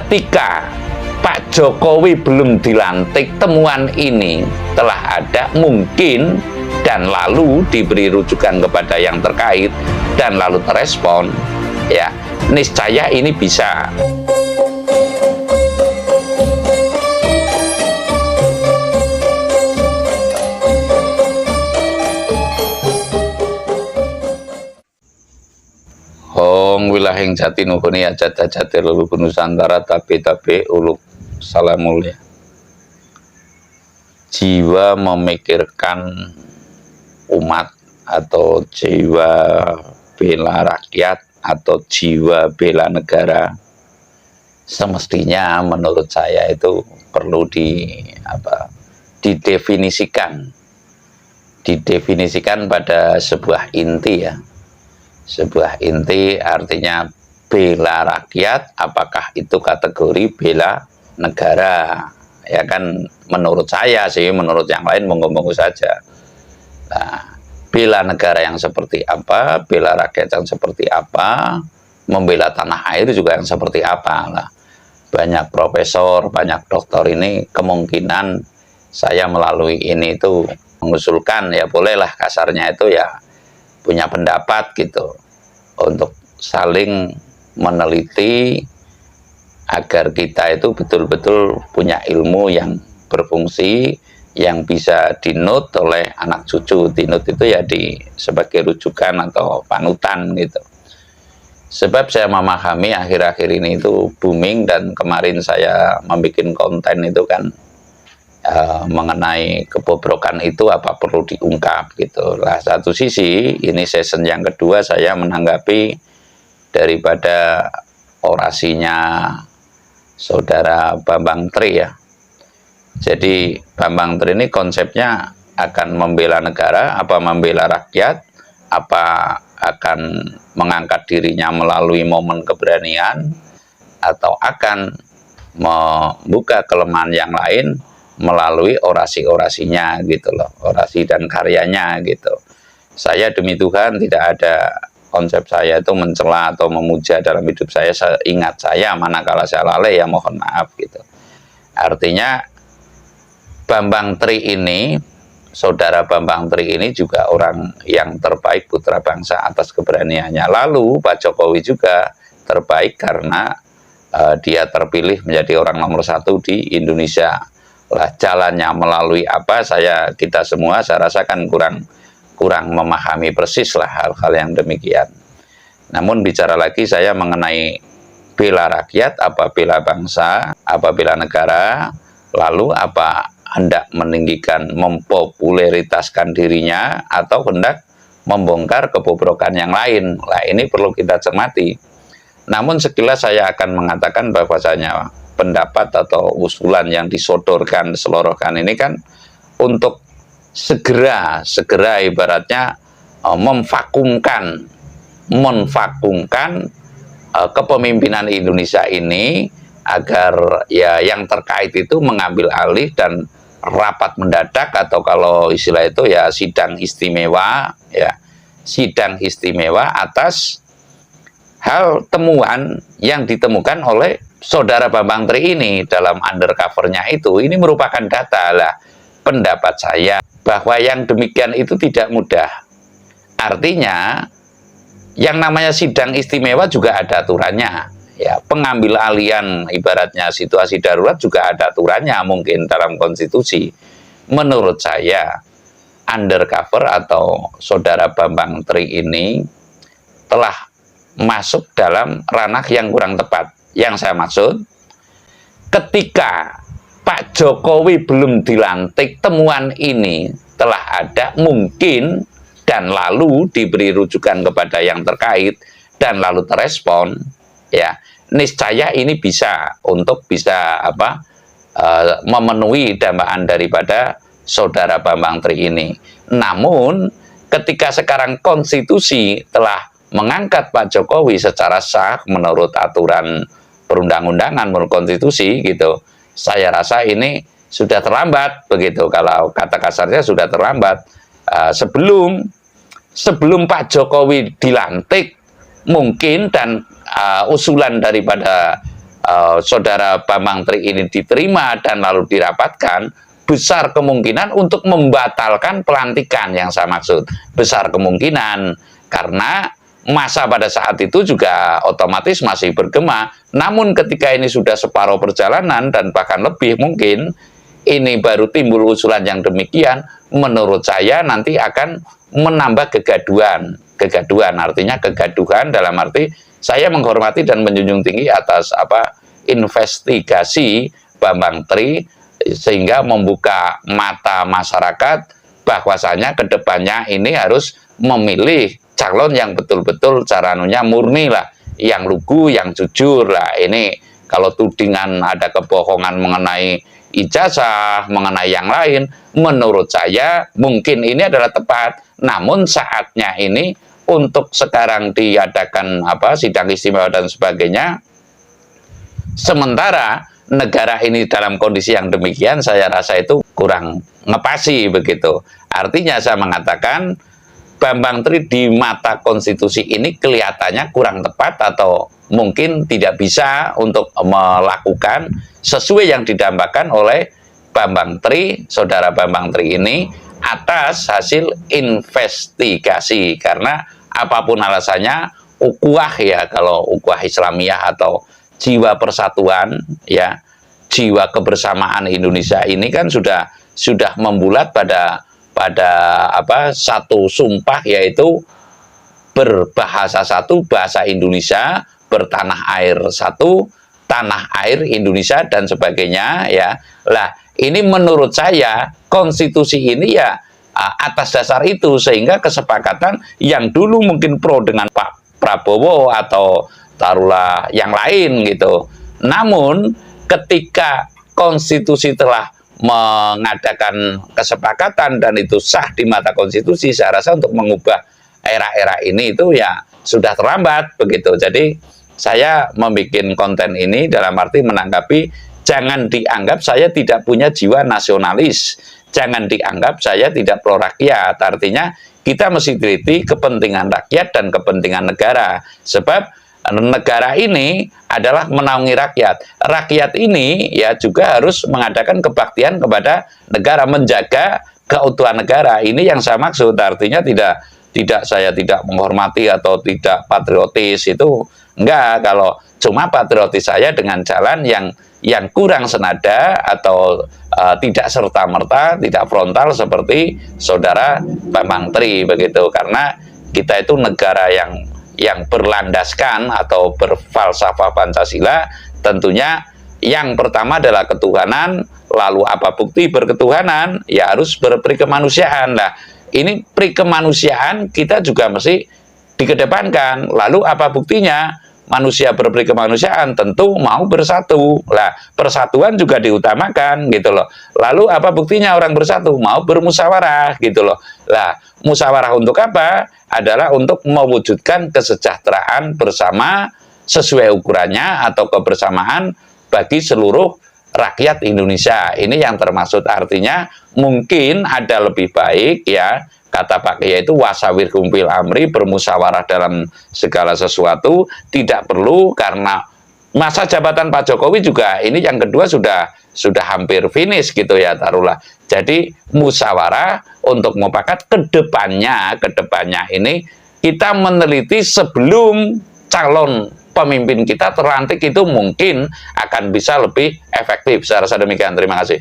ketika Pak Jokowi belum dilantik, temuan ini telah ada mungkin dan lalu diberi rujukan kepada yang terkait dan lalu terespon, ya niscaya ini bisa. Hong wilahing jati nuhuni ajata jati lulu Nusantara tabe uluk salamulya. Jiwa memikirkan umat atau jiwa bela rakyat atau jiwa bela negara semestinya menurut saya itu perlu didefinisikan pada sebuah inti, ya. Sebuah inti artinya bela rakyat, apakah itu kategori bela negara? Ya kan, menurut saya sih, menurut yang lain monggo-monggo saja. Nah, bela negara yang seperti apa, bela rakyat yang seperti apa, membela tanah air juga yang seperti apa lah. Banyak profesor, banyak doktor ini kemungkinan saya melalui ini itu mengusulkan, ya bolehlah kasarnya itu ya punya pendapat gitu, untuk saling meneliti agar kita itu betul-betul punya ilmu yang berfungsi, yang bisa dinut oleh anak cucu. Dinut itu ya sebagai rujukan atau panutan gitu. Sebab saya memahami akhir-akhir ini itu booming, dan kemarin saya membuat konten itu kan mengenai kebobrokan itu apa perlu diungkap gitu lah. Satu sisi ini season yang kedua saya menanggapi daripada orasinya saudara Bambang Tri, ya. Jadi Bambang Tri ini konsepnya akan membela negara, apa membela rakyat, apa akan mengangkat dirinya melalui momen keberanian, atau akan membuka kelemahan yang lain melalui orasi-orasinya gitu loh, orasi dan karyanya gitu. Saya demi Tuhan tidak ada konsep saya itu mencela atau memuja dalam hidup saya. Ingat saya, manakala saya lalai ya mohon maaf gitu. Artinya Bambang Tri ini, saudara Bambang Tri ini juga orang yang terbaik putra bangsa atas keberaniannya. Lalu Pak Jokowi juga terbaik karena dia terpilih menjadi orang nomor 1 di Indonesia. Lah jalannya melalui apa, kita semua saya rasakan kurang memahami persis lah hal-hal yang demikian. Namun bicara lagi saya mengenai bela rakyat, apa bela bangsa, apa bela negara, lalu apa hendak meninggikan, mempopularitaskan dirinya, atau hendak membongkar kebobrokan yang lain. Lah ini perlu kita cermati. Namun sekilas saya akan mengatakan bahwasanya pendapat atau usulan yang disodorkan, selorohkan ini kan untuk segera ibaratnya memvakumkan kepemimpinan Indonesia ini, agar ya yang terkait itu mengambil alih dan rapat mendadak, atau kalau istilah itu ya sidang istimewa, ya sidang istimewa atas hal temuan yang ditemukan oleh saudara Bambang Tri ini dalam undercovernya itu. Ini merupakan data lah. Pendapat saya bahwa yang demikian itu tidak mudah. Artinya yang namanya sidang istimewa juga ada aturannya, ya. Pengambil alihan ibaratnya situasi darurat juga ada aturannya mungkin dalam konstitusi. Menurut saya undercover atau saudara Bambang Tri ini telah masuk dalam ranah yang kurang tepat. Yang saya maksud, ketika Pak Jokowi belum dilantik, temuan ini telah ada mungkin dan lalu diberi rujukan kepada yang terkait dan lalu terespon, ya niscaya ini bisa memenuhi dambaan daripada saudara Bambang Tri ini. Namun ketika sekarang konstitusi telah mengangkat Pak Jokowi secara sah menurut aturan perundang-undangan, menurut konstitusi gitu, saya rasa ini sudah terlambat begitu. Kalau kata kasarnya sudah terlambat. Sebelum Pak Jokowi dilantik mungkin, dan usulan daripada Saudara Bambang Tri ini diterima dan lalu dirapatkan, besar kemungkinan untuk membatalkan pelantikan yang saya maksud. Besar kemungkinan, karena masa pada saat itu juga otomatis masih bergema. Namun ketika ini sudah separuh perjalanan dan bahkan lebih mungkin, ini baru timbul usulan yang demikian, menurut saya nanti akan menambah kegaduhan. Kegaduhan artinya kegaduhan dalam arti saya menghormati dan menjunjung tinggi atas investigasi Bambang Tri, sehingga membuka mata masyarakat bahwasanya kedepannya ini harus memilih calon yang betul-betul caranunya murni lah, yang lugu, yang jujur lah. Ini kalau tudingan ada kebohongan mengenai ijazah, mengenai yang lain, menurut saya mungkin ini adalah tepat. Namun saatnya ini untuk sekarang diadakan sidang istimewa dan sebagainya. Sementara negara ini dalam kondisi yang demikian, saya rasa itu kurang ngepasi begitu. Artinya saya mengatakan Bambang Tri di mata konstitusi ini kelihatannya kurang tepat atau mungkin tidak bisa untuk melakukan sesuai yang didambakan oleh Bambang Tri, saudara Bambang Tri ini, atas hasil investigasi. Karena apapun alasannya, ukhuwah ya, kalau ukhuwah Islamiyah atau jiwa persatuan ya, jiwa kebersamaan Indonesia ini kan sudah membulat pada satu sumpah, yaitu berbahasa satu, bahasa Indonesia, bertanah air satu, tanah air Indonesia dan sebagainya ya. Lah, ini menurut saya konstitusi ini ya atas dasar itu, sehingga kesepakatan yang dulu mungkin pro dengan Pak Prabowo atau taruhlah yang lain gitu. Namun ketika konstitusi telah mengadakan kesepakatan dan itu sah di mata konstitusi, saya rasa untuk mengubah era-era ini itu ya sudah terlambat begitu. Jadi saya membuat konten ini dalam arti menanggapi, jangan dianggap saya tidak punya jiwa nasionalis, jangan dianggap saya tidak pro rakyat. Artinya kita mesti teliti kepentingan rakyat dan kepentingan negara, sebab negara ini adalah menaungi rakyat. Rakyat ini ya juga harus mengadakan kebaktian kepada negara, menjaga keutuhan negara. Ini yang saya maksud. Artinya saya tidak menghormati atau tidak patriotis, itu enggak. Kalau cuma patriotis saya dengan jalan yang kurang senada atau tidak serta-merta, tidak frontal seperti saudara Bambang Tri begitu. Karena kita itu negara yang berlandaskan atau berfalsafah Pancasila, tentunya yang pertama adalah ketuhanan, lalu apa bukti berketuhanan? Ya harus berperikemanusiaan. Nah, ini perikemanusiaan kita juga mesti dikedepankan. Lalu apa buktinya? Manusia berperikemanusiaan tentu mau bersatu. Lah, persatuan juga diutamakan gitu loh. Lalu apa buktinya orang bersatu? Mau bermusyawarah gitu loh. Lah, musyawarah untuk apa? Adalah untuk mewujudkan kesejahteraan bersama sesuai ukurannya atau kebersamaan bagi seluruh rakyat Indonesia. Ini yang termaksud. Artinya mungkin ada lebih baik ya, kata Pak Kiai itu wasawir kumpil amri, bermusyawarah dalam segala sesuatu, tidak perlu karena masa jabatan Pak Jokowi juga ini yang kedua sudah hampir finish gitu ya taruhlah. Jadi musyawarah untuk mufakat kedepannya ini kita meneliti sebelum calon pemimpin kita terlantik itu mungkin akan bisa lebih efektif. Saya rasa demikian. Terima kasih.